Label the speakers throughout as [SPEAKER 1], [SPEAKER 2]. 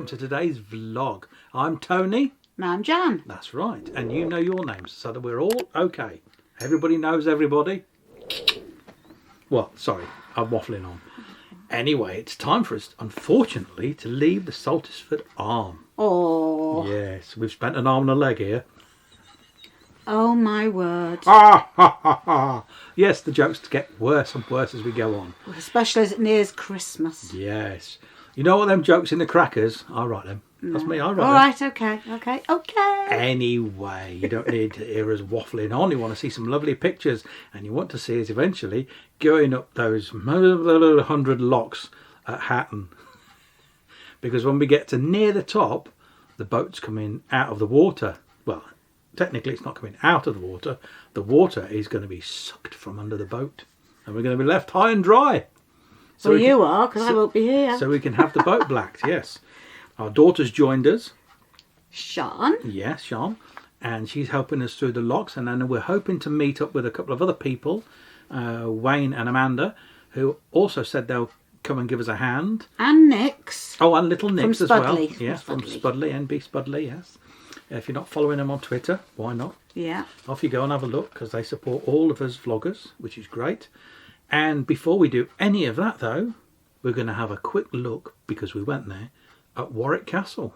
[SPEAKER 1] welcome to today's vlog. I'm Tony.
[SPEAKER 2] And I'm Jan.
[SPEAKER 1] That's right, and you know your names so that we're all okay. Everybody knows everybody. Well, sorry, I'm waffling on. Anyway, it's time for us, unfortunately, to leave the Saltersford arm.
[SPEAKER 2] Oh.
[SPEAKER 1] Yes, we've spent an arm and a leg here.
[SPEAKER 2] Oh my word.
[SPEAKER 1] Ah, ha, ha, ha. Yes, the jokes get worse and worse as we go on.
[SPEAKER 2] Especially as it nears Christmas.
[SPEAKER 1] Yes. You know what them jokes in the crackers? I write them. That's me, I write them.
[SPEAKER 2] All right, okay.
[SPEAKER 1] Anyway, you don't need to hear us waffling on. You want to see some lovely pictures, and you want to see us eventually going up those 100 locks at Hatton. Because when we get to near the top, the boat's coming out of the water. Well, technically it's not coming out of the water. The water is going to be sucked from under the boat, and we're going to be left high and dry. So
[SPEAKER 2] well, you are, because I won't be here.
[SPEAKER 1] So we can have the boat blacked, yes. Our daughter's joined us.
[SPEAKER 2] Sian.
[SPEAKER 1] Yes, Sian. And she's helping us through the locks. And then we're hoping to meet up with a couple of other people, Wayne and Amanda, who also said they'll come and give us a hand.
[SPEAKER 2] And Nix.
[SPEAKER 1] Oh, and little Nix
[SPEAKER 2] from
[SPEAKER 1] as well.
[SPEAKER 2] Spudley.
[SPEAKER 1] Yes, from Spudley, NB Spudley, yes. If you're not following them on Twitter, why not?
[SPEAKER 2] Yeah.
[SPEAKER 1] Off you go and have a look, because they support all of us vloggers, which is great. And before we do any of that, though, we're going to have a quick look, because we went there, at Warwick Castle.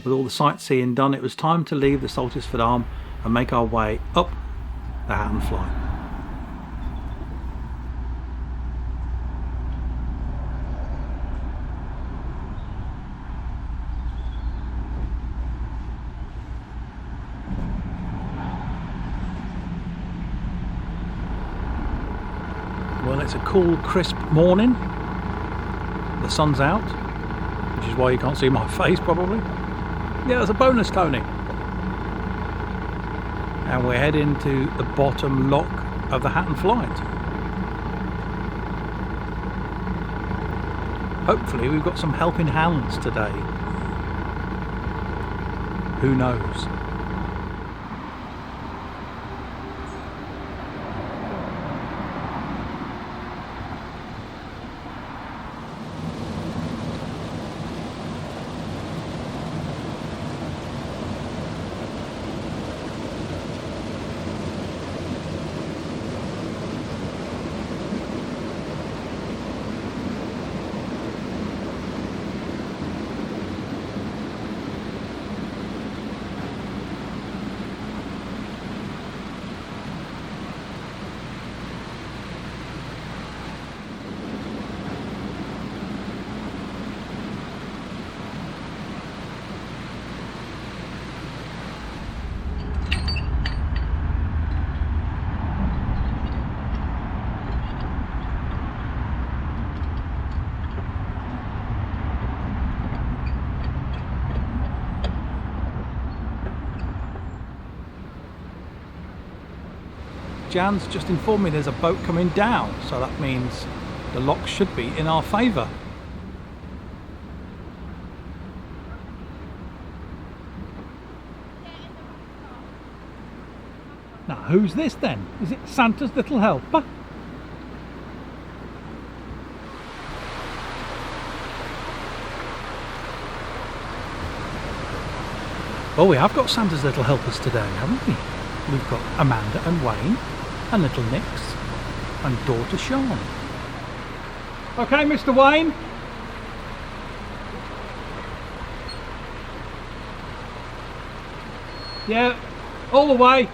[SPEAKER 1] With all the sightseeing done, it was time to leave the Saltersford arm and make our way up the Hatton Flight. Well, it's a cool, crisp morning. The sun's out, which is why you can't see my face probably. Yeah, that's a bonus, Tony. And we're heading to the bottom lock of the Hatton Flight. Hopefully we've got some helping hands today. Who knows? Jan's just informed me there's a boat coming down, so that means the lock should be in our favour. Now, who's this then? Is it Santa's little helper? Well, we have got Santa's little helpers today, haven't we? We've got Amanda and Wayne, and little Nix, and daughter Sian. Okay, Mr. Wayne. Yeah, all the way.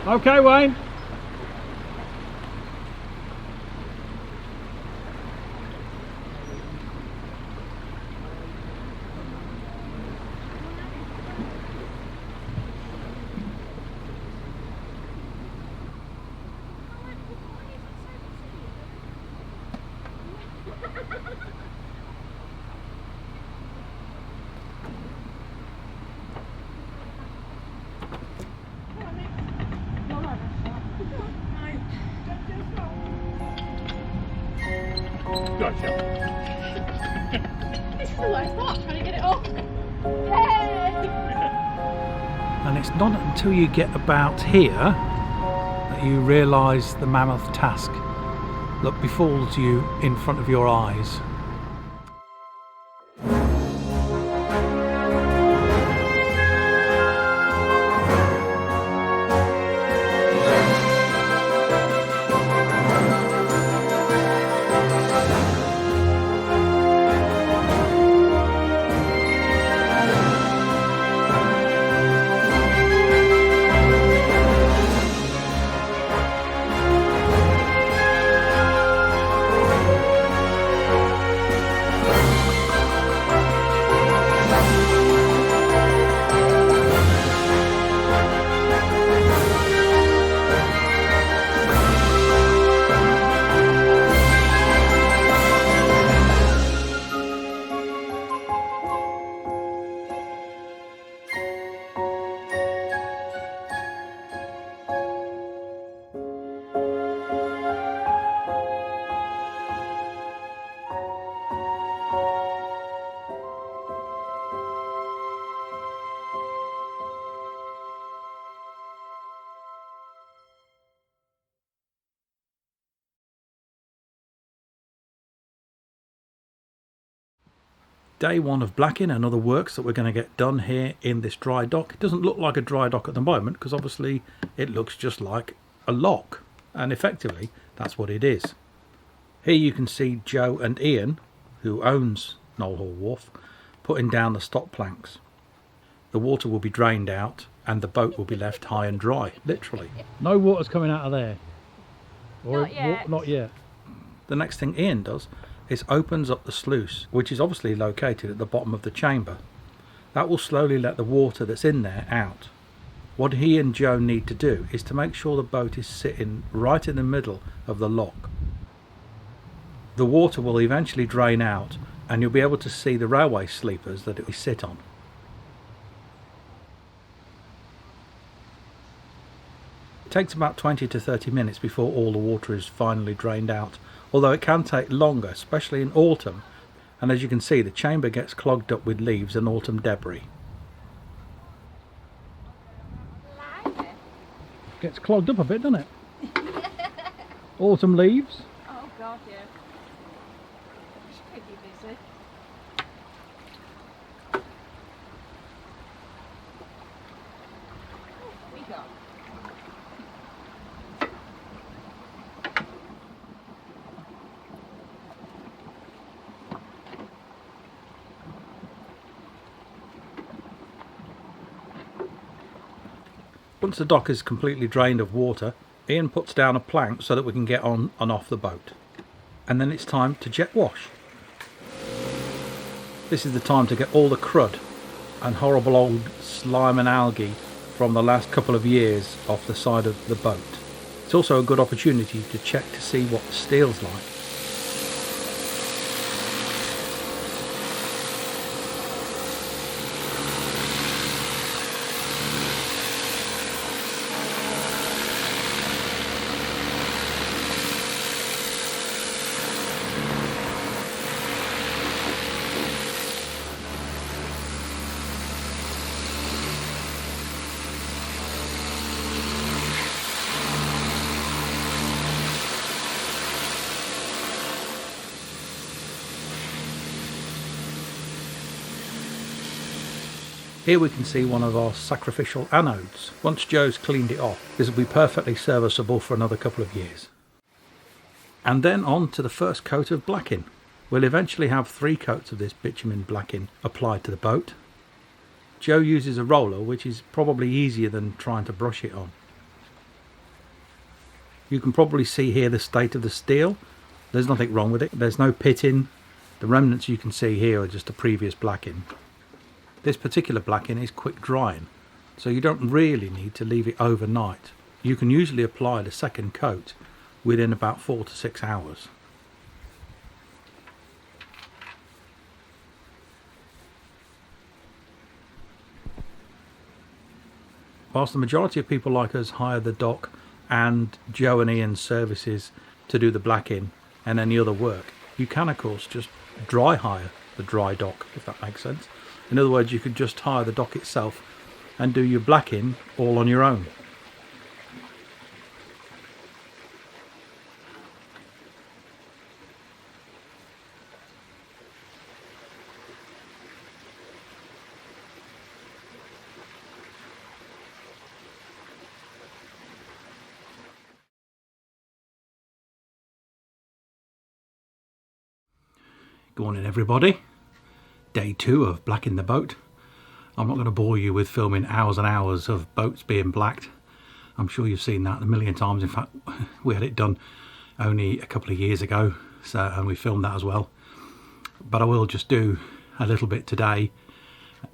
[SPEAKER 1] Okay, Wayne.
[SPEAKER 3] Gotcha.
[SPEAKER 4] This is the worst part, trying to get it off. Yay!
[SPEAKER 1] And it's not until you get about here that you realise the mammoth task that befalls you in front of your eyes. Day one of blacking and other works that we're going to get done here in this dry dock. It doesn't look like a dry dock at the moment because obviously it looks just like a lock, and effectively that's what it is. Here you can see Joe and Ian, who owns Knoll Hall Wharf, putting down the stop planks. The water will be drained out and the boat will be left high and dry, literally. No water's coming out of there. Or
[SPEAKER 4] Not yet.
[SPEAKER 1] Not yet. The next thing Ian does is opens up the sluice, which is obviously located at the bottom of the chamber. That will slowly let the water that's in there out. What he and Joe need to do is to make sure the boat is sitting right in the middle of the lock. The water will eventually drain out and you'll be able to see the railway sleepers that it will sit on. It takes about 20 to 30 minutes before all the water is finally drained out, although it can take longer, especially in autumn, and as you can see the chamber gets clogged up with leaves and autumn debris. Gets clogged up a bit, doesn't it? Autumn leaves.
[SPEAKER 4] Oh god, yeah. Should keep you busy.
[SPEAKER 1] Once the dock is completely drained of water, Ian puts down a plank so that we can get on and off the boat. And then it's time to jet wash. This is the time to get all the crud and horrible old slime and algae from the last couple of years off the side of the boat. It's also a good opportunity to check to see what the steel's like. Here we can see one of our sacrificial anodes. Once Joe's cleaned it off, this will be perfectly serviceable for another couple of years. And then on to the first coat of blacking. We'll eventually have 3 coats of this bitumen blacking applied to the boat. Joe uses a roller, which is probably easier than trying to brush it on. You can probably see here the state of the steel. There's nothing wrong with it. There's no pitting. The remnants you can see here are just a previous blacking. This particular blacking is quick drying, so you don't really need to leave it overnight. You can usually apply the second coat within about 4 to 6 hours. Whilst the majority of people like us hire the dock and Joe and Ian's services to do the blacking and any other work, you can of course just dry hire the dry dock, if that makes sense. In other words, you could just hire the dock itself and do your blacking all on your own. Good morning everybody. Day 2 of blacking the boat. I'm not going to bore you with filming hours and hours of boats being blacked. I'm sure you've seen that a million times. In fact, we had it done only a couple of years ago, and we filmed that as well. But I will just do a little bit today,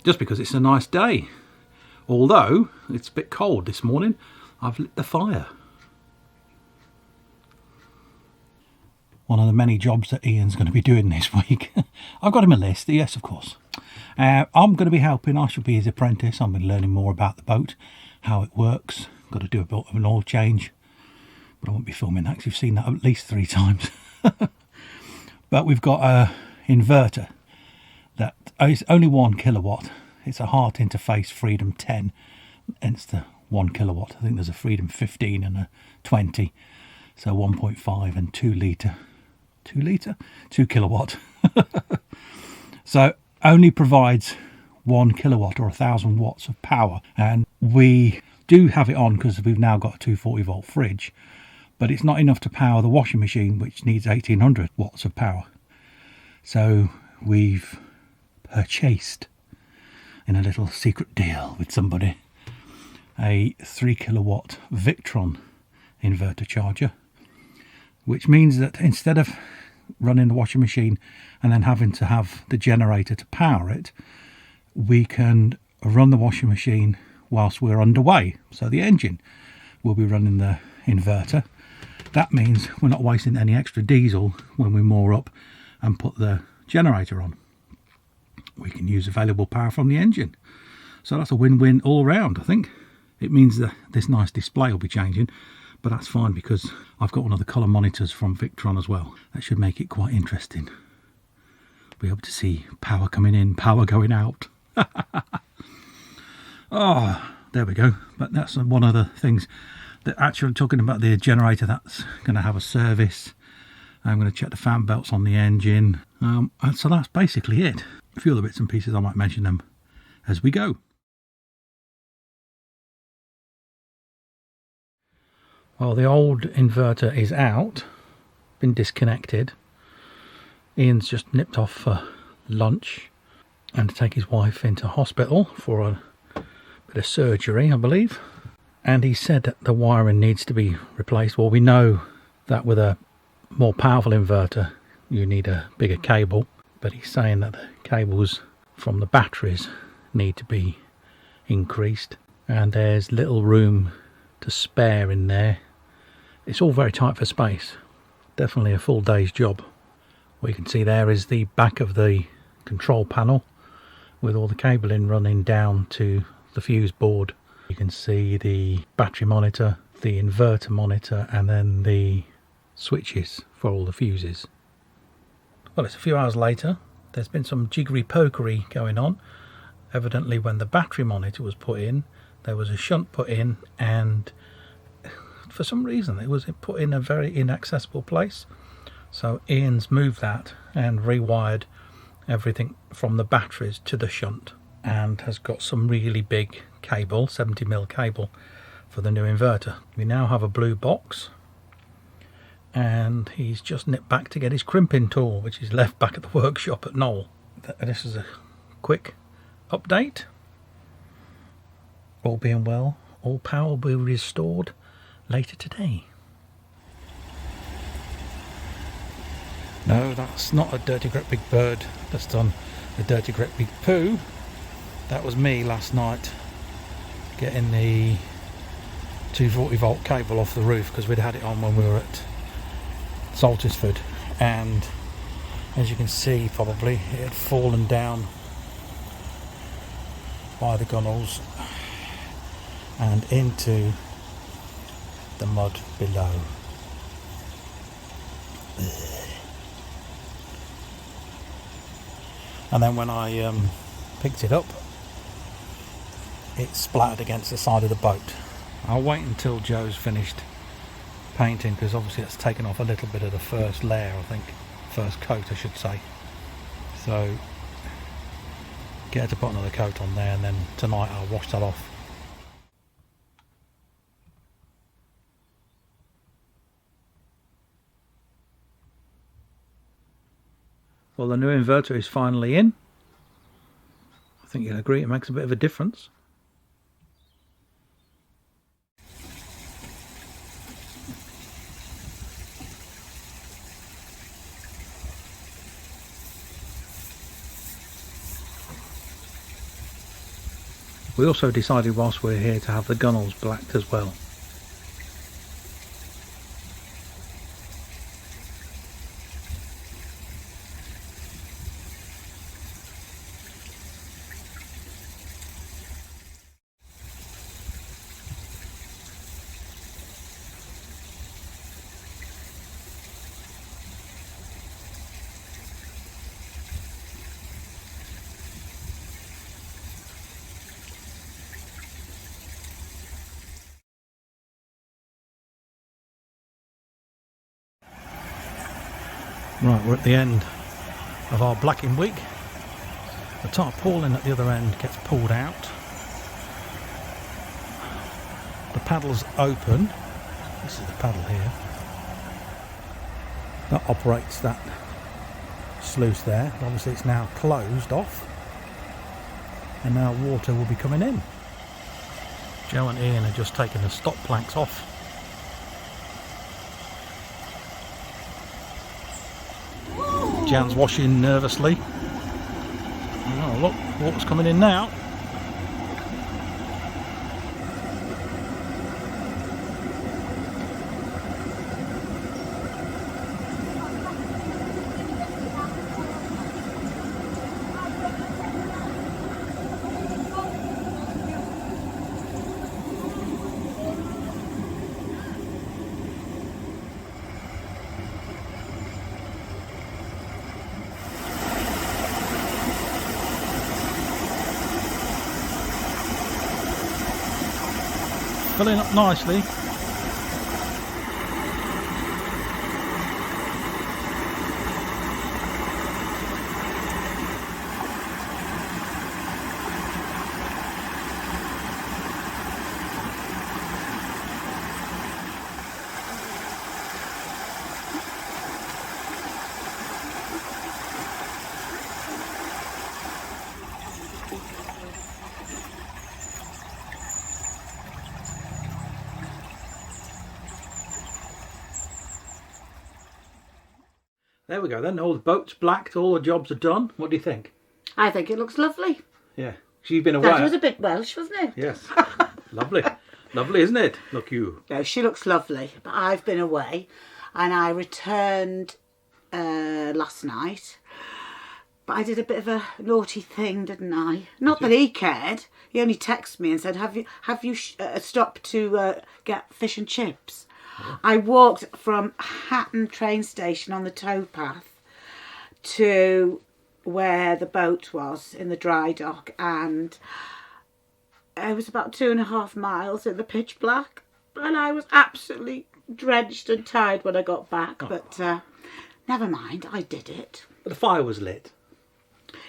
[SPEAKER 1] just because it's a nice day. Although it's a bit cold this morning, I've lit the fire. One of the many jobs that Ian's going to be doing this week. I've got him a list, yes of course. I'm going to be helping. I shall be his apprentice. I'm learning more about the boat, how it works. Got to do a bit of an oil change, but I won't be filming that because you've seen that at least 3 times. But we've got a inverter that is only 1 kilowatt. It's a Heart Interface Freedom 10, hence the 1 kilowatt. I think there's a Freedom 15 and a 20, so 1.5 and 2 litre. 2 kilowatt. So only provides 1 kilowatt or 1,000 watts of power, and we do have it on because we've now got a 240 volt fridge, but it's not enough to power the washing machine, which needs 1800 watts of power. So we've purchased, in a little secret deal with somebody, a 3 kilowatt Victron inverter charger, which means that instead of running the washing machine and then having to have the generator to power it, we can run the washing machine whilst we're underway. So the engine will be running the inverter. That means we're not wasting any extra diesel when we moor up and put the generator on. We can use available power from the engine. So that's a win-win all round, I think. It means that this nice display will be changing, but that's fine because I've got one of the colour monitors from Victron as well. That should make it quite interesting. Be able to see power coming in, power going out. Oh, there we go. But that's one of the things that actually talking about the generator that's going to have a service. I'm going to check the fan belts on the engine. And so that's basically it. A few other bits and pieces, I might mention them as we go. Well, the old inverter is out, been disconnected. Ian's just nipped off for lunch and to take his wife into hospital for a bit of surgery, I believe. and he said that the wiring needs to be replaced. Well, we know that with a more powerful inverter you need a bigger cable, but he's saying that the cables from the batteries need to be increased, and there's little room to spare in there. It's all very tight for space. Definitely a full day's job. What you can see there is the back of the control panel with all the cabling running down to the fuse board. You can see the battery monitor, the inverter monitor, and then the switches for all the fuses. Well, it's a few hours later. There's been some jiggery pokery going on. Evidently when the battery monitor was put in, there was a shunt put in, and for some reason it was put in a very inaccessible place. So Ian's moved that and rewired everything from the batteries to the shunt, and has got some really big cable, 70mm cable, for the new inverter. We now have a blue box, and he's just nipped back to get his crimping tool, which is left back at the workshop at Knoll. This is a quick update. All being well, all power will be restored later today. No, that's not a dirty great big bird that's done a dirty great big poo. That was me last night getting the 240 volt cable off the roof, because we'd had it on when we were at Saltersford, and as you can see probably it had fallen down by the gunnels and into the mud below. And then when I picked it up, it splattered against the side of the boat. I'll wait until Joe's finished painting, because obviously it's taken off a little bit of the first layer, I think, first coat I should say. So get her to put another coat on there, and then tonight I'll wash that off. Well, the new inverter is finally in. I think you'll agree it makes a bit of a difference. We also decided whilst we're here to have the gunnels blacked as well. Right, we're at the end of our blacking week. The tarpaulin at the other end gets pulled out. The paddle's open. This is the paddle here. That operates that sluice there. Obviously it's now closed off, and now water will be coming in. Joe and Ian are just taking the stop planks off. Jan's washing nervously. Oh look, water's coming in now. Filling up nicely. there we go then. All the boat's blacked, all the jobs are done. What do you think?
[SPEAKER 2] I think it looks lovely.
[SPEAKER 1] Yeah. She's been away.
[SPEAKER 2] That was a bit Welsh, wasn't it?
[SPEAKER 1] Yes. Lovely. Lovely, isn't it? Look you.
[SPEAKER 2] No, she looks lovely. But I've been away and I returned last night. But I did a bit of a naughty thing, didn't I? Not that he cared. He only texted me and said, "Have you stopped to get fish and chips?" Yeah. I walked from Hatton train station on the towpath to where the boat was in the dry dock, and it was about 2.5 miles in the pitch black, and I was absolutely drenched and tired when I got back. Oh. But never mind, I did it.
[SPEAKER 1] But the fire was lit.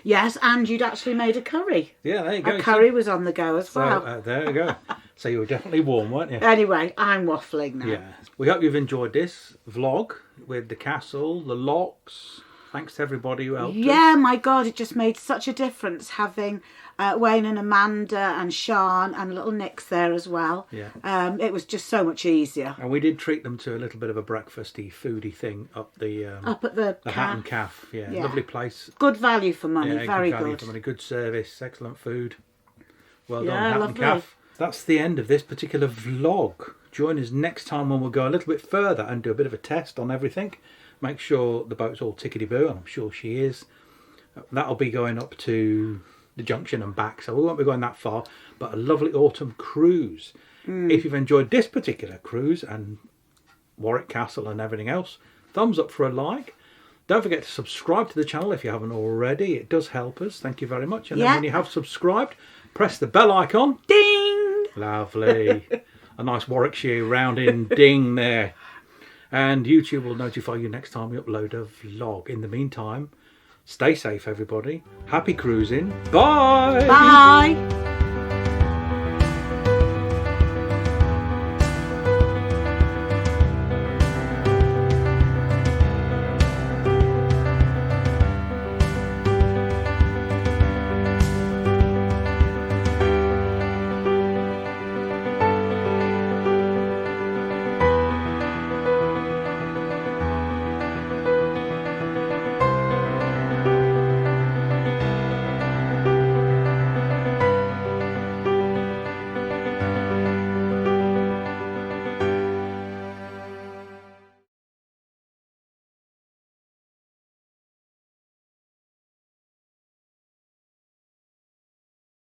[SPEAKER 2] Yes, and you'd actually made a curry.
[SPEAKER 1] Yeah, there you go.
[SPEAKER 2] A curry was on the go as well.
[SPEAKER 1] So, there you go. So you were definitely warm, weren't you?
[SPEAKER 2] Anyway, I'm waffling now.
[SPEAKER 1] Yeah. We hope you've enjoyed this vlog with the castle, the locks. Thanks to everybody who helped us.
[SPEAKER 2] Yeah, my God, it just made such a difference having Wayne and Amanda and Sian and little Nick's there as well.
[SPEAKER 1] Yeah.
[SPEAKER 2] It was just so much easier.
[SPEAKER 1] And we did treat them to a little bit of a breakfasty, foodie thing up at the Hatton Calf. Yeah, lovely place.
[SPEAKER 2] Good value for money,
[SPEAKER 1] yeah,
[SPEAKER 2] very
[SPEAKER 1] good. Value
[SPEAKER 2] good.
[SPEAKER 1] For money, good service, excellent food. Well done,
[SPEAKER 2] Yeah,
[SPEAKER 1] Hatton
[SPEAKER 2] lovely.
[SPEAKER 1] Calf. That's the end of this particular vlog. Join us next time when we'll go a little bit further and do a bit of a test on everything. Make sure the boat's all tickety-boo, and I'm sure she is. That'll be going up to the junction and back, so we won't be going that far, but a lovely autumn cruise. If you've enjoyed this particular cruise and Warwick Castle and everything else, thumbs up for a like. Don't forget to subscribe to the channel if you haven't already. It does help us. Thank you very much. And then when you have subscribed, press the bell icon.
[SPEAKER 2] Ding!
[SPEAKER 1] Lovely. A nice Warwickshire rounding ding there. And YouTube will notify you next time we upload a vlog. In the meantime, stay safe, everybody. Happy cruising. Bye.
[SPEAKER 2] Bye.